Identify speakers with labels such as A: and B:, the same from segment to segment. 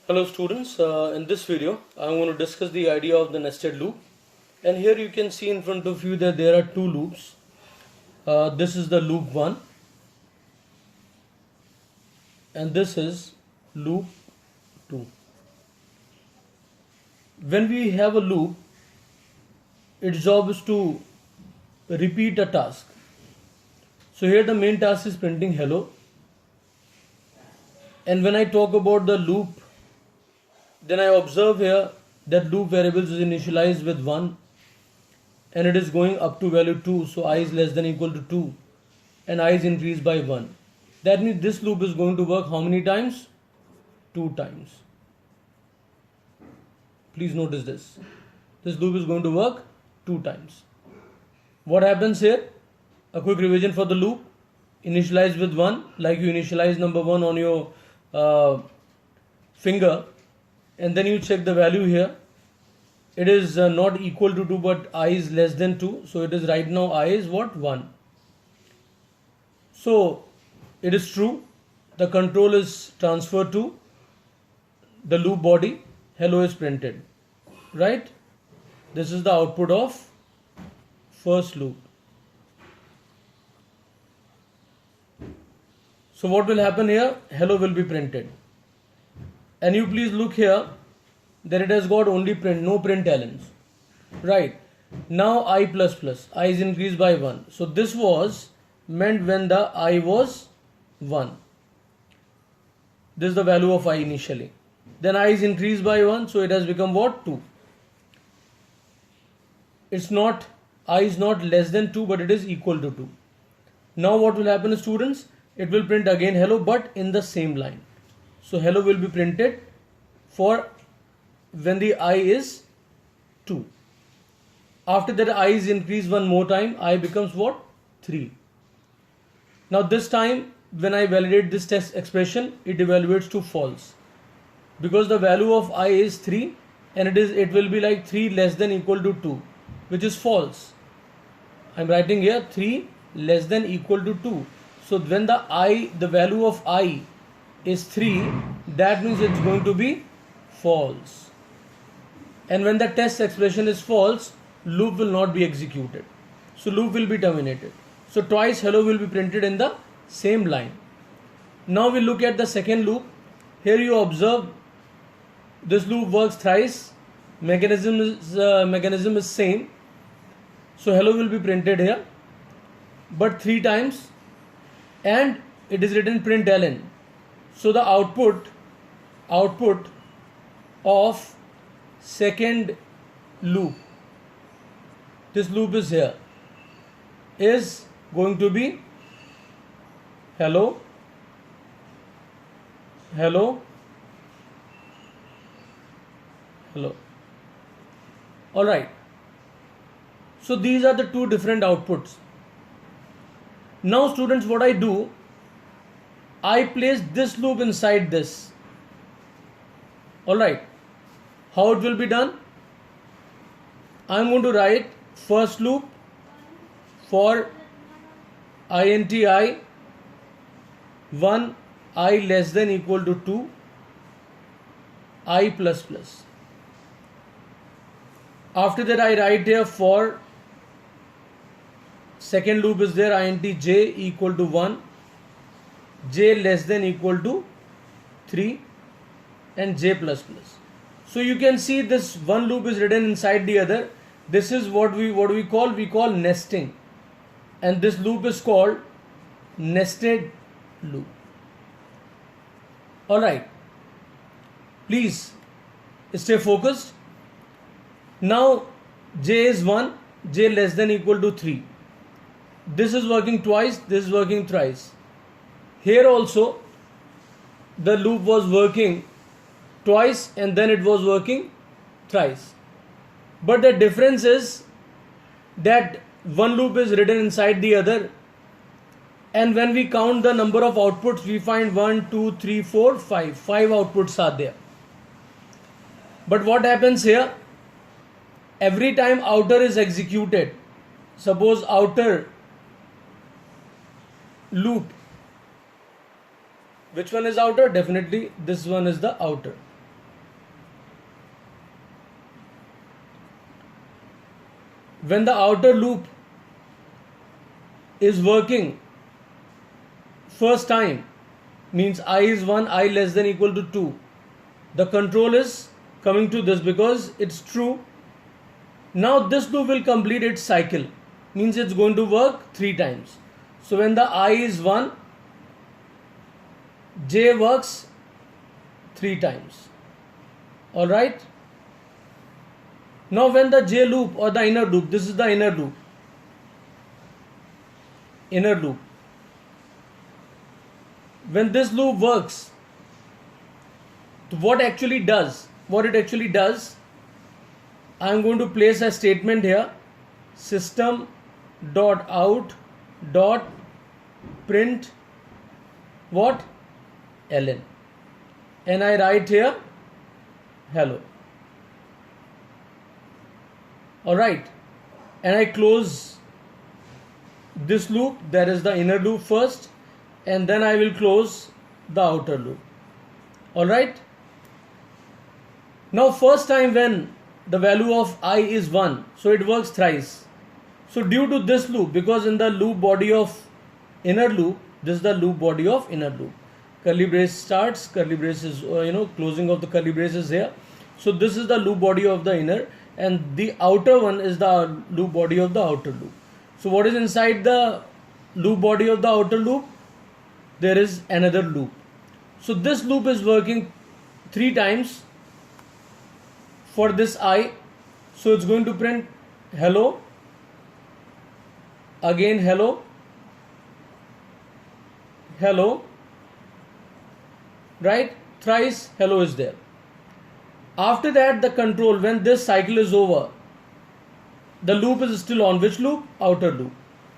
A: Hello students, in this video I'm going to discuss the idea of the nested loop, and here you can see in front of you that there are two loops. This is the loop 1 and this is loop 2. When we have a loop, its job is to repeat a task. So here the main task is printing hello, and when I talk about the loop, then I observe here that loop variables is initialized with 1 and it is going up to value 2, so I is less than equal to 2 and I is increased by 1. That means this loop is going to work how many times? 2 times. Please notice this. This loop is going to work 2 times. What happens here? A quick revision for the loop. Initialize with 1, like you initialize number 1 on your finger, and then you check the value here. It is not equal to 2 but I is less than 2, so it is right now I is what? 1. So it is true, the control is transferred to the loop body, hello is printed, right? This is the output of first loop. So what will happen here? Hello will be printed. And you please look here that it has got only print, no printlns. Right. Now I plus plus, I is increased by 1. So this was meant when the I was 1. This is the value of I initially. Then I is increased by 1, so it has become what? 2. It's not, I is not less than 2 but it is equal to 2. Now what will happen, students? It will print again hello but in the same line. So hello will be printed for when the I is 2. After that I is increased one more time, I becomes what? 3. Now this time when I validate this test expression, it evaluates to false. Because the value of I is 3 and it will be like 3 less than equal to 2, which is false. I am writing here 3 less than equal to 2. So when the value of I is 3, that means it's going to be false. And when the test expression is false, loop will not be executed. So loop will be terminated. So twice hello will be printed in the same line. Now we look at the second loop. Here you observe this loop works thrice. Mechanism is same. So hello will be printed here, but 3 times, and it is written println. So the output of second loop, this loop is here, is going to be hello, hello, hello. Alright. So these are the two different outputs. Now students, what I do, I place this loop inside this. Alright. How it will be done? I am going to write first loop for int I 1 I less than equal to 2 I plus plus. After that I write here for second loop is there int j equal to 1 j less than equal to 3 and j plus plus. So you can see this one loop is written inside the other. This is what we call nesting, and this loop is called nested loop. Alright, please stay focused. Now j is 1, j less than equal to 3. This is working twice, this is working thrice. Here also the loop was working twice and then it was working thrice. But the difference is that one loop is written inside the other, and when we count the number of outputs, we find 1, 2, 3, 4, 5. 5 outputs are there. But what happens here? Every time outer is executed, suppose outer loop, which one is outer? Definitely this one is the outer. when the outer loop is working first time, means I is 1, I less than equal to 2, the control is coming to this because it's true. Now this loop will complete its cycle, means it's going to work 3 times. So when the I is 1, J works 3 times. Alright. Now when the J loop or the inner loop, this is the inner loop. When this loop works, what it actually does, I am going to place a statement here, system dot out dot print what? ln, and I write here hello. Alright, and I close this loop, that is the inner loop first, and then I will close the outer loop. Alright. Now first time when the value of I is 1, so it works thrice. So due to this loop, because in the loop body of inner loop, this is the loop body of inner loop. Curly brace starts, curly brace is closing of the curly brace is here. So this is the loop body of the inner, and the outer one is the loop body of the outer loop. So what is inside the loop body of the outer loop? There is another loop. So this loop is working 3 times for this I. So it's going to print hello, again hello, hello, right? Thrice hello is there. After that, the control, when this cycle is over, the loop is still on. Which loop? Outer loop.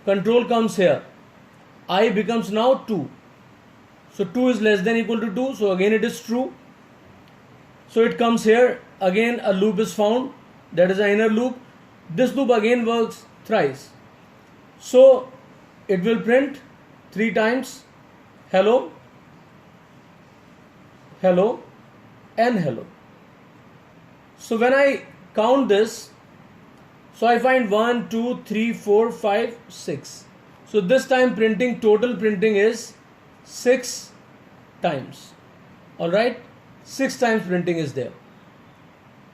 A: Control comes here. I becomes now 2. So 2 is less than equal to 2. So again it is true. So it comes here. Again a loop is found. That is the inner loop. This loop again works thrice. So it will print 3 times hello, hello, and hello. So when I count this, so I find 1, 2, 3, 4, 5, 6. So this time total printing is 6 times. Alright? 6 times printing is there.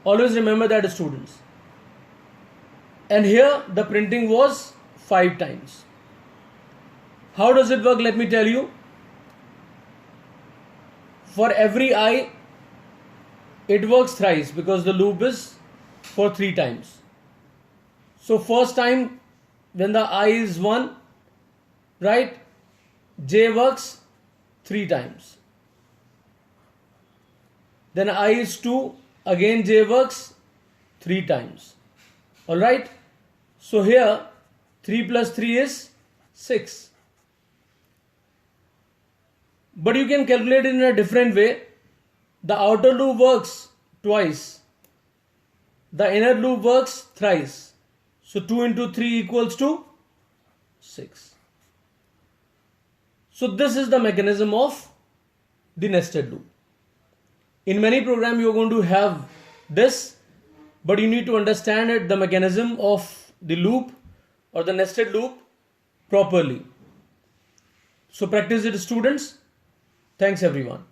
A: Always remember that, students. And here the printing was 5 times. How does it work? Let me tell you. For every I, it works thrice because the loop is for 3 times. So first time when the I is 1, right, J works 3 times. Then I is 2, again J works 3 times. Alright. So here 3 plus 3 is 6. But you can calculate it in a different way. The outer loop works twice. The inner loop works thrice. So 2 into 3 equals to 6. So this is the mechanism of the nested loop. In many programs you are going to have this, but you need to understand it, the mechanism of the loop or the nested loop properly. So practice it, students. Thanks everyone.